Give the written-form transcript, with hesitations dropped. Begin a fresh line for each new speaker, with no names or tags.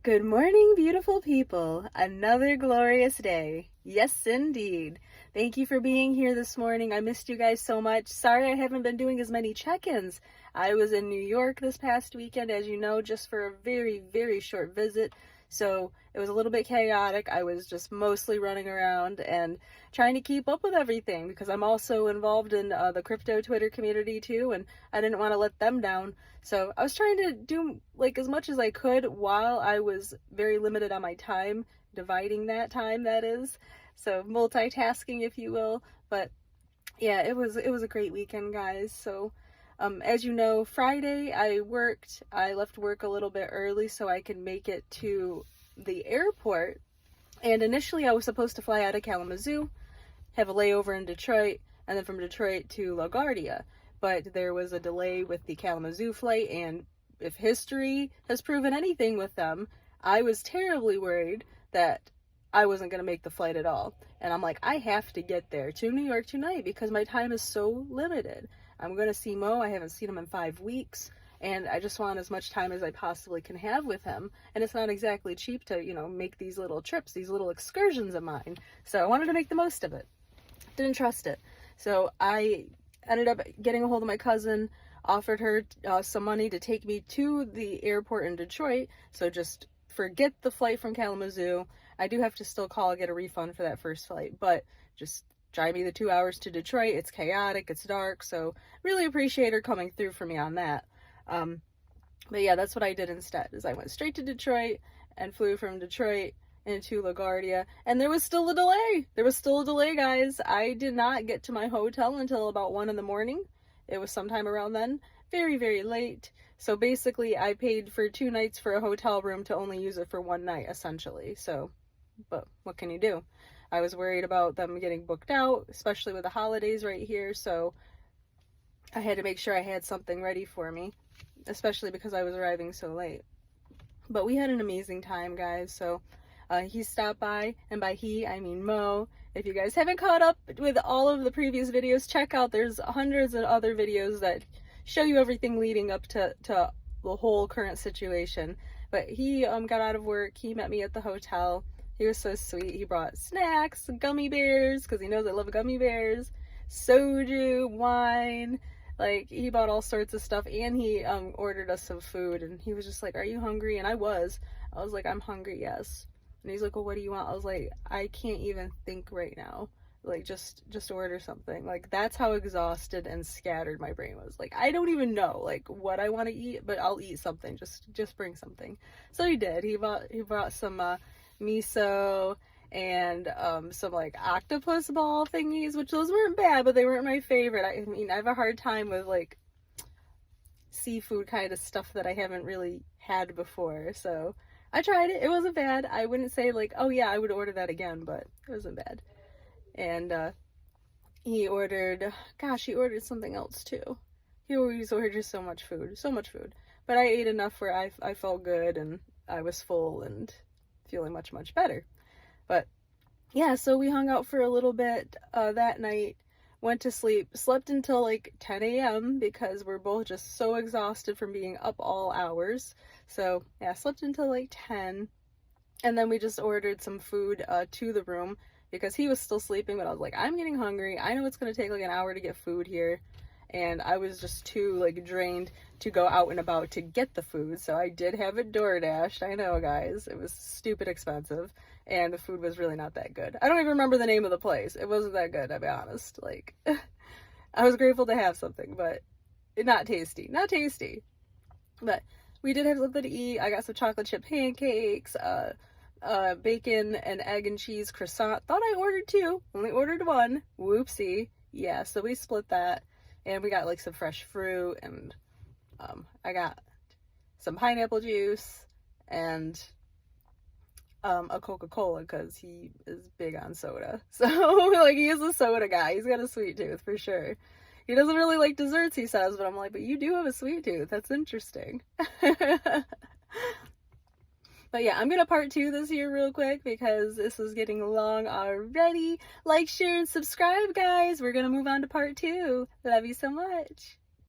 Good morning, beautiful people. Another glorious day. Yes, indeed. Thank you for being here this morning. I missed you guys so much. Sorry I haven't been doing as many check-ins. I was in New York this past weekend, as you know, just for a very, very short visit. So it was a little bit chaotic. I was just mostly running around and trying to keep up with everything because I'm also involved in the crypto Twitter community too, and I didn't want to let them down. So I was trying to do like as much as I could while I was very limited on my time, dividing that time, that is. So multitasking, if you will. But yeah, it was a great weekend, guys. So as you know, Friday I left work a little bit early so I could make it to the airport. And initially I was supposed to fly out of Kalamazoo, have a layover in Detroit, and then from Detroit to LaGuardia. But there was a delay with the Kalamazoo flight, and if history has proven anything with them, I was terribly worried that I wasn't going to make the flight at all. And I'm like, I have to get there to New York tonight because my time is so limited. I'm going to see Mo. I haven't seen him in 5 weeks. And I just want as much time as I possibly can have with him. And it's not exactly cheap to, make these little trips, these little excursions of mine. So I wanted to make the most of it. Didn't trust it. So I ended up getting a hold of my cousin, offered her some money to take me to the airport in Detroit. So just forget the flight from Kalamazoo. I do have to still call, get a refund for that first flight, but just drive me the 2 hours to Detroit. It's chaotic, it's dark, so really appreciate her coming through for me on that. But yeah, that's what I did instead, is I went straight to Detroit and flew from Detroit into LaGuardia, and there was still a delay. There was still a delay, guys. I did not get to my hotel until about 1 in the morning. It was sometime around then. Very, very late. So basically, I paid for 2 nights for a hotel room to only use it for 1 night, essentially. So, but what can you do? I was worried about them getting booked out, especially with the holidays right here, so I had to make sure I had something ready for me, especially because I was arriving so late. But we had an amazing time, guys, so he stopped by, and by he, I mean Mo. If you guys haven't caught up with all of the previous videos, check out, there's hundreds of other videos that show you everything leading up to the whole current situation. But he got out of work, he met me at the hotel. He was so sweet. He brought snacks, gummy bears, because he knows I love gummy bears, soju, wine, like he bought all sorts of stuff, and he ordered us some food, and he was just like, are you hungry? And I was like, I'm hungry, yes. And he's like, well, what do you want? I was like, I can't even think right now. Like, just order something. Like, that's how exhausted and scattered my brain was. Like, I don't even know, like, what I want to eat, but I'll eat something. Just bring something. So he did. He brought some miso and some, like, octopus ball thingies, which those weren't bad, but they weren't my favorite. I mean, I have a hard time with, like, seafood kind of stuff that I haven't really had before, so I tried it. It wasn't bad. I wouldn't say like, oh yeah, I would order that again, but it wasn't bad. And he ordered something else too. He always orders so much food. But I ate enough where I felt good and I was full and feeling much, much better. But yeah, so we hung out for a little bit that night, went to sleep, slept until like 10 a.m. because we're both just so exhausted from being up all hours. So yeah, slept until like 10, and then we just ordered some food to the room because he was still sleeping, but I was like, I'm getting hungry. I know it's going to take like an hour to get food here, and I was just too like drained to go out and about to get the food, so I did have it DoorDashed. I know, guys, it was stupid expensive, and the food was really not that good. I don't even remember the name of the place. It wasn't that good, I'll be honest. Like, I was grateful to have something, but not tasty. But we did have something to eat. I got some chocolate chip pancakes, bacon and egg and cheese croissant. Thought I ordered 2, only ordered 1. Whoopsie. Yeah, so we split that, and we got like some fresh fruit, and I got some pineapple juice and a Coca-Cola because he is big on soda. So like, he is a soda guy. He's got a sweet tooth for sure. He doesn't really like desserts, he says, but I'm like, but you do have a sweet tooth. That's interesting. But yeah, I'm gonna part 2 this here real quick because this is getting long already. Like, share, and subscribe, guys. We're gonna move on to part 2. Love you so much.